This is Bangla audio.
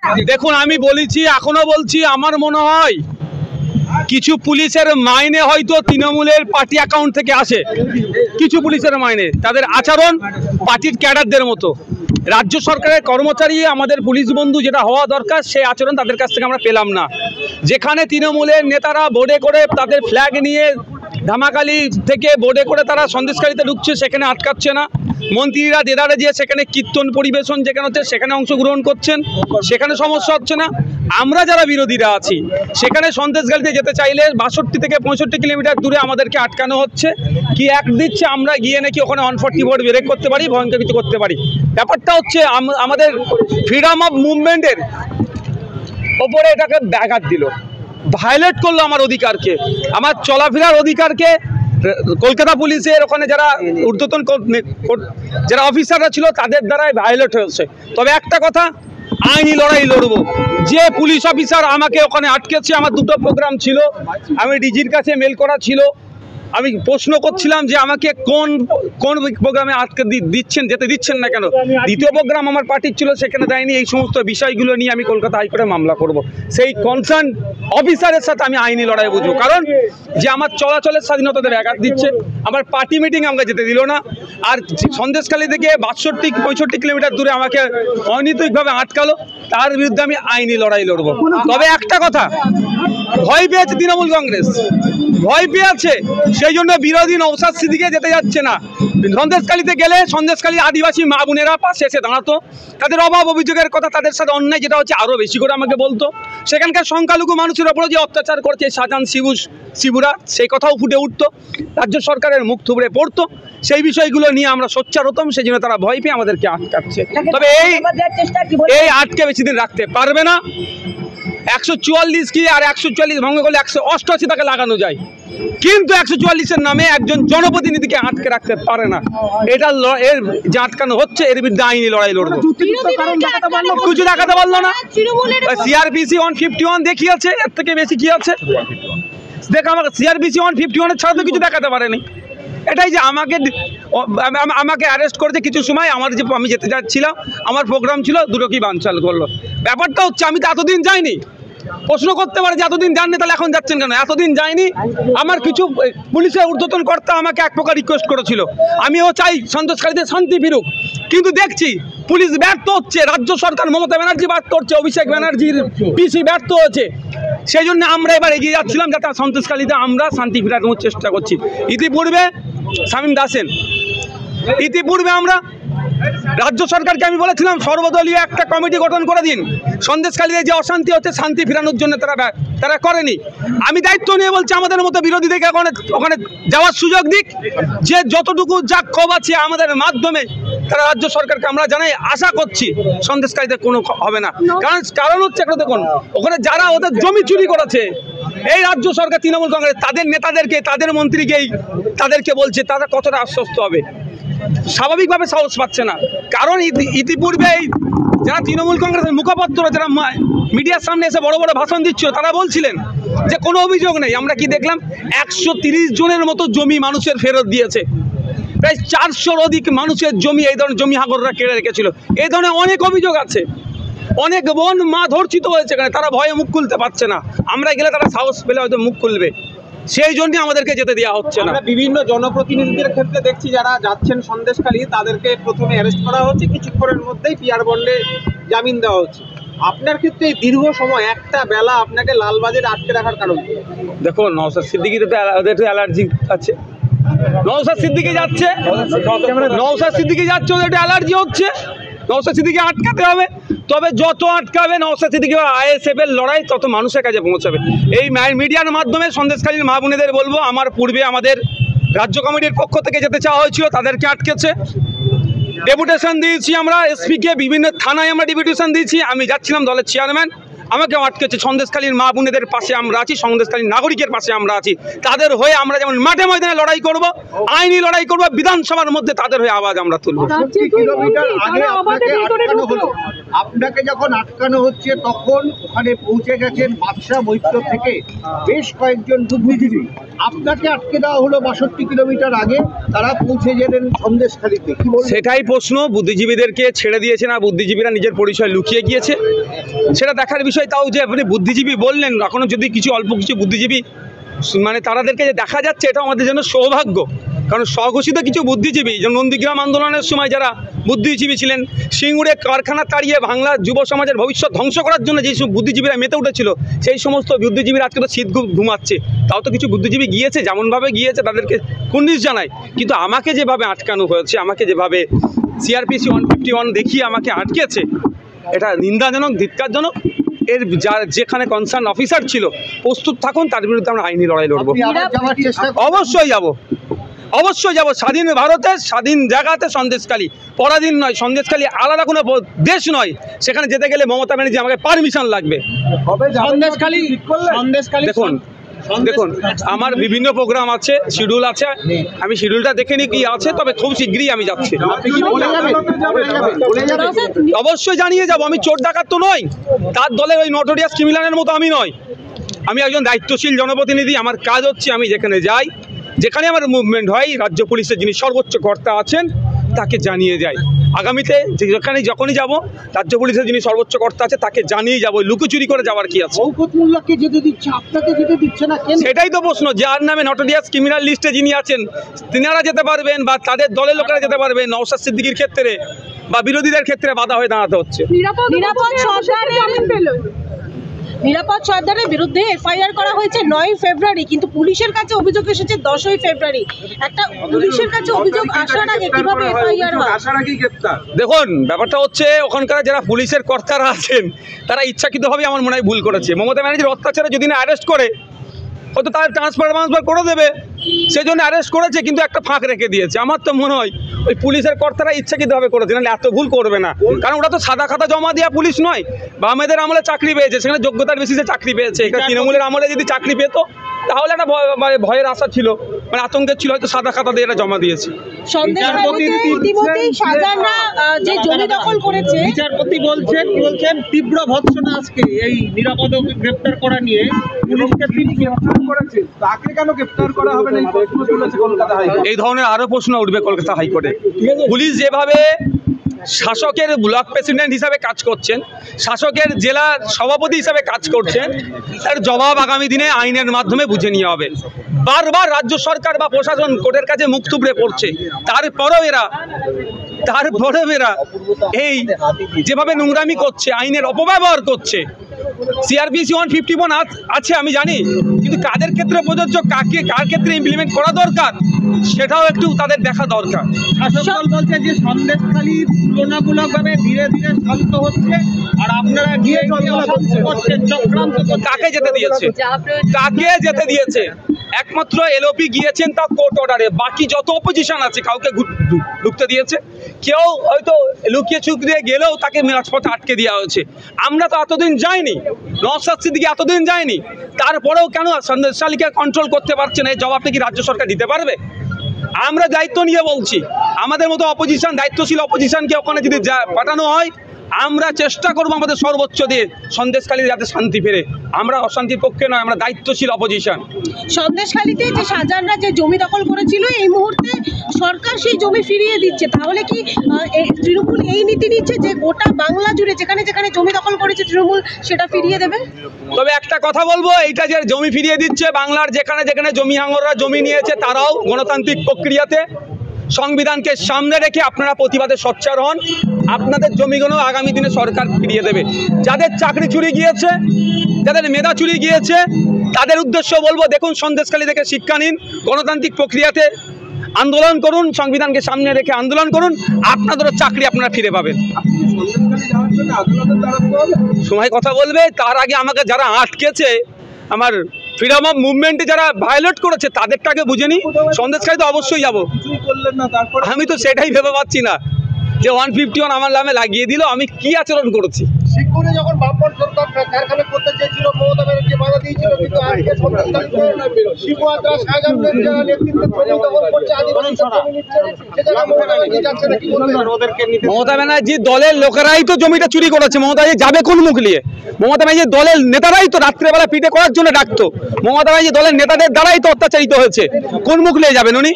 দেখুন আমি বলেছি এখনো বলছি আমার মনে হয় কিছু পুলিশের মাইনে হয়তো তৃণমূলের পার্টি অ্যাকাউন্ট থেকে আসে, কিছু পুলিশের মাইনে তাদের আচরণ পার্টির ক্যাডারদের মতো। রাজ্য সরকারের কর্মচারী আমাদের পুলিশ বন্ধু যেটা হওয়া দরকার সেই আচরণ তাদের কাছ থেকে আমরা পেলাম না। যেখানে তৃণমূলের নেতারা বোর্ডে করে তাদের ফ্ল্যাগ নিয়ে ধামাকালি থেকে বোর্ডে করে তারা সন্দেশকারীতে ঢুকছে, সেখানে আটকাচ্ছে না। মন্ত্রীরা দেদারে যে সেখানে কীর্তন পরিবেশন যেখানে হচ্ছে সেখানে অংশগ্রহণ করছেন, সেখানে সমস্যা হচ্ছে না। আমরা যারা বিরোধীরা আছি সেখানে সন্দেশখালীতে যেতে চাইলে 62 থেকে 65 কিলোমিটার দূরে আমাদেরকে আটকানো হচ্ছে। কি এক দিচ্ছে আমরা গিয়ে নাকি ওখানে 140 বোর্ড ব্রেক করতে পারি, ভয়ঙ্কর কিছু করতে পারি। ব্যাপারটা হচ্ছে আমাদের ফ্রিডম অফ মুভমেন্টের ওপরে এটাকে ব্যাঘাত দিল, ভায়োলেট করলো আমার অধিকারকে, আমার চলাফেরার অধিকারকে। কলকাতা পুলিশের ওখানে যারা ঊর্ধ্বতন যারা অফিসাররা ছিল তাদের দ্বারাই ভায়োলেট হয়েছে। তবে একটা কথা, আইনি লড়াই লড়বো। যে পুলিশ অফিসার আমাকে ওখানে আটকেছে, আমার দুটো প্রোগ্রাম ছিল, আমি ডিজির কাছে মেল করা ছিল, আমি প্রশ্ন করছিলাম যে আমাকে কোন কোন প্রোগ্রামে আটকে যেতে দিচ্ছেন না কেন। দ্বিতীয় প্রোগ্রাম আমার পার্টির ছিল, সেখানে দেয়নি। এই সমস্ত বিষয়গুলো নিয়ে আমি কলকাতা হাইকোর্টে মামলা করব। সেই কনসার্ন অফিসারের সাথে আমি আইনি লড়াই বুঝবো, কারণ যে আমার চলাচলের স্বাধীনতাতে ব্যাঘাত দিচ্ছে, আমার পার্টি মিটিং আমাকে যেতে দিল না, আর সন্দেশখালী থেকে 62-65 কিলোমিটার দূরে আমাকে অনৈতিকভাবে আটকালো, তার বিরুদ্ধে আমি আইনি লড়াই লড়বো। তবে একটা কথা, ভয় পেয়েছে তৃণমূল কংগ্রেস, ভয় পেয়েছে, সেই জন্য বিরোধী নওশাদ সিদ্দিকী যেতে যাচ্ছে না। সন্দেশখালীতে গেলে সন্দেশখালীর আদিবাসী মা বোনেরা পাশে এসে দাঁড়াতো, তাদের অভাব অভিযোগের কথা, তাদের সাথে অন্যায় যেটা হচ্ছে আরও বেশি করে আমাকে বলতো। সেখানকার সংখ্যালঘু মানুষের ওপরে যে অত্যাচার করছে শাহজাহান শিবুরা, সেই কথাও ফুটে উঠতো, রাজ্য সরকারের মুখ থুবড়ে পড়তো। সেই বিষয়গুলো নিয়ে আমরা সোচ্চার হতাম, সেই জন্য তারা ভয় পেয়ে আমাদেরকে আটকাচ্ছে। তবে এই আটকে বেশি দিন রাখতে পারবে না। 144 কি আর 144 ভঙ্গ করলে 188 তাকে লাগানো যায়, কিন্তু 144-এর নামে একজন জনপ্রতিনিধিকে আটকে রাখতে পারে না। এটা এর যে আটকানো হচ্ছে এর বিরুদ্ধে আইনি লড়াই লড়বো। কিছু দেখাতে পারলো না, সিআরপিসি 151 দেখিয়েছে, এর থেকে বেশি কি আছে দেখা। আমাকে সিআরপিসি 151 ছাড়া তো কিছু দেখাতে পারেনি। এটাই যে আমাকে অ্যারেস্ট করেছে কিছু সময়, আমি যেতে যাচ্ছিলাম, আমার প্রোগ্রাম ছিল, দুটোকেই বানচাল করলো। ব্যাপারটা হচ্ছে আমি তো এতদিন যাইনি। প্রশ্ন করতে পারে যে এতদিন যাননি, তাহলে এখন যাচ্ছেন কেন? এতদিন যায়নি। আমার কিছু পুলিশের ঊর্ধ্বতন কর্তা আমাকে এক প্রকার রিকোয়েস্ট করেছিল, আমিও চাই সন্দেশখালীতে শান্তি ফিরুক, কিন্তু দেখছি পুলিশ ব্যর্থ হচ্ছে, রাজ্য সরকার মমতা ব্যানার্জি ব্যর্থ হচ্ছে, অভিষেক ব্যানার্জির পিসি ব্যর্থ হচ্ছে। সেই জন্য আমরা এবার এগিয়ে যাচ্ছিলাম, যাতে সন্দেশখালীতে আমরা শান্তি ফেরানোর চেষ্টা করছি। ইতিপূর্বে শামীম দাসেন, ইতিপূর্বে আমরা রাজ্য সরকারকে আমি বলেছিলাম সর্বদলীয় একটা কমিটি গঠন করে দিন, সন্দেশখালীতে যে অশান্তি হচ্ছে শান্তি ফেরানোর জন্য তারা করেনি। আমি দায়িত্ব নিয়ে বলছি আমাদের মতো বিরোধীদেরকে ওখানে যাওয়ার সুযোগ দিক, যে যতটুকু যা ক্ষোভ আছে আমাদের মাধ্যমে তারা রাজ্য সরকারকে আমরা জানাই, আশা করছি সন্দেশখালীতে কোনো হবে না। কারণ হচ্ছে একটা, দেখুন ওখানে যারা ওদের জমি চুরি করেছে, এই রাজ্য সরকার তৃণমূল কংগ্রেস তাদের নেতাদেরকে, তাদের মন্ত্রীকেই তাদেরকে বলছে, তারা কতটা আশ্বস্ত হবে? স্বাভাবিকভাবে সাহস পাচ্ছে না। কারণ ইতিপূর্বে যারা তৃণমূল কংগ্রেসের মুখপাত্র, যারা মিডিয়ার সামনে এসে বড় বড় ভাষণ দিচ্ছিল, তারা বলছিলেন যে কোনো অভিযোগ নেই। আমরা কি দেখলাম, 130 জনের মতো জমি মানুষের ফেরত দিয়েছে। প্রায় 400-র অধিক মানুষের জমি, এই ধরনের জমি হাগররা কেড়ে রেখেছিল। এই ধরনের অনেক অভিযোগ আছে। অনেক বোন মা ধর্ষিত হয়েছে এখানে, তারা ভয়ে মুখ খুলতে পারছে না। আমরা গেলে তারা সাহস পেলে হয়তো মুখ খুলবে, সেই জন্য আমাদেরকে যেতে দেওয়া হচ্ছে না। বিভিন্ন জনপ্রতিনিধিদের ক্ষেত্রে দেখছি যারা যাচ্ছেন সন্দেশখালী, তাদেরকে প্রথমে অ্যারেস্ট করা হচ্ছে, কিছুক্ষণের মধ্যেই পিআর বন্ডে জামিন দেওয়া হচ্ছে। আপনার ক্ষেত্রে দীর্ঘ সময় একটা বেলা আপনাকে লালবাজারে আটকে রাখার কারণ? দেখো নওশাদ সিদ্দিকীর ওদের অ্যালার্জি আছে, নওশাদ সিদ্দিকী যাচ্ছে, ওদের একটু অ্যালার্জি হচ্ছে, নওশাদ সিদ্দিকী আটকাতে হবে। তবে যত আটকাবে নওশাদ সিদ্দিকী আইএসএফের লড়াই তত মানুষের কাছে পৌঁছাবে। এই মিডিয়ার মাধ্যমে সন্দেশখালীর মা বোনেদের বলবো, আমার পূর্বে আমাদের রাজ্য কমিটির পক্ষ থেকে যেতে চাওয়া হয়েছিল, তাদেরকে আটকেছে। ডেপুটেশন দিয়েছি আমরা এসপিকে, বিভিন্ন থানায় আমরা ডেপুটেশন দিয়েছি। আমি যাচ্ছিলাম দলের চেয়ারম্যান, আমাকেও আটকেছে। সন্দেশখালীর মা বোনেদের পাশে আমরা আছি, সন্দেশখালীর নাগরিকের পাশে আমরা আছি। তাদের হয়ে আমরা যেমন মাঠে ময়দানে লড়াই করব, আইনি লড়াই করব, বিধানসভার মধ্যে তাদের হয়ে আওয়াজ আমরা তুলব। 30 কিলোমিটার আগে আপনাকে আটকানো হলো। আপনাকে যখন আটকানো হচ্ছে তখন ওখানে পৌঁছে গেছেন বাদশা মৈত্র থেকে বেশ কয়েকজন বুদ্ধিজীবী। আপনাকে আটকে দেওয়া হলো 62 কিলোমিটার আগে, তারা পৌঁছে গেলেন সন্দেশখালীতে। কি বলবেন? সেটাই প্রশ্ন, বুদ্ধিজীবীদেরকে ছেড়ে দিয়েছে না বুদ্ধিজীবীরা নিজের পরিচয় লুকিয়ে গিয়েছে, সেটা দেখার বিষয়। তাও যে আপনি বুদ্ধিজীবী বললেন, এখনো যদি কিছু অল্প কিছু বুদ্ধিজীবী মানে তাদেরকে যে দেখা যাচ্ছে, এটা আমাদের জন্য সৌভাগ্য। কারণ স্বঘোষিত কিছু বুদ্ধিজীবী, যেমন নন্দীগ্রাম আন্দোলনের সময় যারা বুদ্ধিজীবী ছিলেন, সিঙ্গুরে কারখানা তাড়িয়ে বাংলার যুব সমাজের ভবিষ্যৎ ধ্বংস করার জন্য যেই সব বুদ্ধিজীবীরা মেতে উঠেছিল, সেই সমস্ত বুদ্ধিজীবীরা আজকে তো শীত ঘুমাচ্ছে। তাও তো কিছু বুদ্ধিজীবী গিয়েছে, যেমনভাবে গিয়েছে তাদেরকে কুর্নিশ জানাই। কিন্তু আমাকে যেভাবে আটকানো হয়েছে, আমাকে যেভাবে CRPC 151 দেখিয়ে আমাকে আটকেছে, এটা নিন্দাজনক, ধিক্কারজনক। এর যেখানে কনসার্ন অফিসার ছিল প্রস্তুত থাকুন, তার বিরুদ্ধে আমরা আইনি লড়াই লড়বো। অবশ্যই যাব, অবশ্যই যাব। স্বাধীন ভারতের স্বাধীন জায়গাতে সন্দেশখালী পরাধীন নয়, সন্দেশখালী আলাদা কোনো দেশ নয়। সেখানে যেতে গেলে মমতা ব্যানার্জি আমাকে পারমিশন লাগবে। দেখুন দেখুন আমার বিভিন্ন প্রোগ্রাম আছে, শিডিউল আছে, আমি শিডিউলটা দেখে নিই কি আছে, তবে খুব শীঘ্রই আমি যাচ্ছি। অবশ্যই জানিয়ে যাব। আমি চোর ডাকাত তো নই, তার দলে ওই নটোরিয়াস ক্রিমিনালের মতো আমি নই। আমি একজন দায়িত্বশীল জনপ্রতিনিধি। আমার কাজ হচ্ছে আমি যেখানে যাই, যেখানে আমার মুভমেন্ট হয়, রাজ্য পুলিশের যিনি সর্বোচ্চ কর্তা আছেন তাকে জানিয়ে যাই। আগামীতে যেখানে যখনই যাব, রাজ্য পুলিশের যিনি সর্বোচ্চ কর্তা আছে তাকে জানিয়ে যাবো। লুকোচুরি করে যাওয়ার কি আছে? শওকত যেতে দিচ্ছে, আপনাকে যেতে দিচ্ছে না কেন? সেটাই তো প্রশ্ন। যার নামে নটোরিয়াস ক্রিমিনাল লিস্টে যিনি আছেন তিনারা যেতে পারবেন, বা তাদের দলের লোকেরা যেতে পারবেন। নওশাদ সিদ্দিকীর ক্ষেত্রে বা বিরোধীদের ক্ষেত্রে বাধা হয়ে দাঁড়াতে হচ্ছে। নিরাপদ সর্দারের বিরুদ্ধে FIR করা হয়েছে 9 ফেব্রুয়ারি, কিন্তু পুলিশের কাছে অভিযোগ এসেছে 10ই ফেব্রুয়ারি। একটা পুলিশের কাছে অভিযোগ আসার আগে কিভাবে FIR হয়? দেখুন, ব্যাপারটা হচ্ছে ওখানকার যারা পুলিশের কর্তারা আছেন তারা ইচ্ছাকৃতভাবে আমার মনে হয় ভুল করেছে। মমতা ব্যানার্জির অত্যাচারে যদি না অ্যারেস্ট করে, হয়তো তার ট্রান্সফার করে দেবে, সেই জন্য অ্যারেস্ট করেছে, কিন্তু একটা ফাঁক রেখে দিয়েছে। আমার তো মনে হয় ওই পুলিশের কর্তারা ইচ্ছাকৃতভাবে করেছে, নাহলে এত ভুল করবে না। কারণ ওরা তো সাদা খাতা জমা দেওয়া পুলিশ নয়। বামেদের আমলে চাকরি পেয়েছে, সেখানে যোগ্যতার বেসিসে চাকরি পেয়েছে। এখানে তৃণমূলের আমলে যদি চাকরি পেত তাহলে একটা ভয়ের আশা ছিল, মানে আতঙ্কের ছিল, হয়তো সাদা খাতা দিয়ে এটা জমা দিয়েছে। বিচারপতি বলছেন তীব্র ভৎসনা আজকে এই নিরাপদ গ্রেপ্তার করা নিয়ে পুলিশকে গ্রেপ্তার করেছে, তাকে কেন গ্রেপ্তার করা হবে না, এই প্রশ্ন তুলেছে কলকাতা হাইকোর্ট। এই ধরনের আরো প্রশ্ন উঠবে কলকাতা হাইকোর্টে। পুলিশ যেভাবে শাসকের ব্লক প্রেসিডেন্ট হিসাবে কাজ করছেন, শাসকের জেলা সভাপতি হিসাবে কাজ করছেন, তার জবাব আগামী দিনে আইনের মাধ্যমে বুঝে নিয়ে হবে। বারবার রাজ্য সরকার বা প্রশাসন কোর্টের কাছে মুখ থুবড়ে পড়ছে, তারপরেও এরা এই যেভাবে নোংরামি করছে, আইনের অপব্যবহার করছে। CRPC 151 আছে আমি জানি, কিন্তু কাদের ক্ষেত্রে প্রযোজ্য, কার ক্ষেত্রে ইমপ্লিমেন্ট করা দরকার, সেটাও একটু তাদের দেখা দরকার। শাসক দল বলছে যে সন্দেশখালী তুলনামূলকভাবে ধীরে ধীরে শান্ত হচ্ছে, আর আপনারা গিয়ে চক্রান্ত। কাকে যেতে দিয়েছে? কাকে যেতে দিয়েছে? একমাত্র LOP গিয়েছেন, তা কোর্ট অর্ডারে। বাকি যত অপোজিশন আছে কাউকে ঢুকতে দিয়েছে? কেউ হয়তো লুকিয়ে চুকিয়ে গেলেও তাকে রাজপথে আটকে দেওয়া হয়েছে। আমরা তো এতদিন যাইনি, নওশাদ সিদ্দিকী এতদিন যায়নি, তারপরেও কেন সন্দেশখালীকে কন্ট্রোল করতে পারছে না? এই জবাবটা কি রাজ্য সরকার দিতে পারবে? আমরা দায়িত্ব নিয়ে বলছি, আমাদের মতো অপোজিশন, দায়িত্বশীল অপোজিশনকে ওখানে যদি পাঠানো হয়, আমরা চেষ্টা করবো আমাদের সর্বোচ্চ দিয়ে সন্দেশখালী যাতে শান্তি ফেরে। আমরা অশান্তির পক্ষে নয়, আমরা দায়িত্বশীল অপোজিশন। সন্দেশখালীতে যে শাহজাহানরা যে জমি দখল করেছিল, এই মুহূর্তে সরকার সেই জমি ফিরিয়ে দিচ্ছে, তাহলে কি তৃণমূল এই নীতি নিচ্ছে যে গোটা বাংলা জুড়ে যেখানে যেখানে জমি দখল করেছে তৃণমূল সেটা ফিরিয়ে দেবে? তবে একটা কথা বলবো, এইটা যে জমি ফিরিয়ে দিচ্ছে, বাংলার যেখানে যেখানে জমি হাঙ্গররা জমি নিয়েছে তারাও গণতান্ত্রিক প্রক্রিয়াতে সংবিধানকে সামনে রেখে আপনারা প্রতিবাদে সোচ্চার হন। আপনাদের জমিগুলো আগামী দিনে সরকার ফিরিয়ে দেবে। যাদের চাকরি চুরি গিয়েছে, যাদের মেধা চুরি গিয়েছে, তাদের উদ্দেশ্য বলবো, দেখুন সন্দেশখালী থেকে শিক্ষা নিন, গণতান্ত্রিক প্রক্রিয়াতে আন্দোলন করুন, সংবিধানকে সামনে রেখে আন্দোলন করুন, আপনাদেরও চাকরি আপনারা ফিরে পাবেন। সময় কথা বলবে, তার আগে আমাকে যারা আটকেছে, আমার ফ্রিডম অফ মুভমেন্টে যারা ভায়োলেট করেছে তাদেরটাকে বুঝে নি। সন্দেশখালীতে অবশ্যই যাবো। আমি তো সেটাই ভেবে পাচ্ছি না যে 151 আমার নামে লাগিয়ে দিল, আমি কি আচরণ করেছি। শিবপুরে যখন বামপন সরকার কারখানা করতে চেয়েছিল মমতা ব্যানার্জি বাধা দিয়েছিল, কিন্তু আজকে সন্দেশখালীতে শিবু আদ্রা শাহজাহানের নেতৃত্বে জমি দখল করছে, আদিবাসীদের জমি নিচ্ছে, সেখানে মমতা ব্যানার্জি যাচ্ছে না, কি বলবেন? ওদেরকে নিতে মমতা ব্যানার্জি দলের লোকেরাই তো জমিটা চুরি করেছে। মমতা ব্যানার্জি যাবে কোন মুখ নিয়ে? মমতা ব্যানার্জি দলের নেতারাই তো রাত্রেবেলা পিঠে করার জন্য ডাকতো। মমতা ব্যানার্জি দলের নেতাদের দ্বারাই তো অত্যাচারিত হয়েছে, কোন মুখ নিয়ে যাবেন উনি?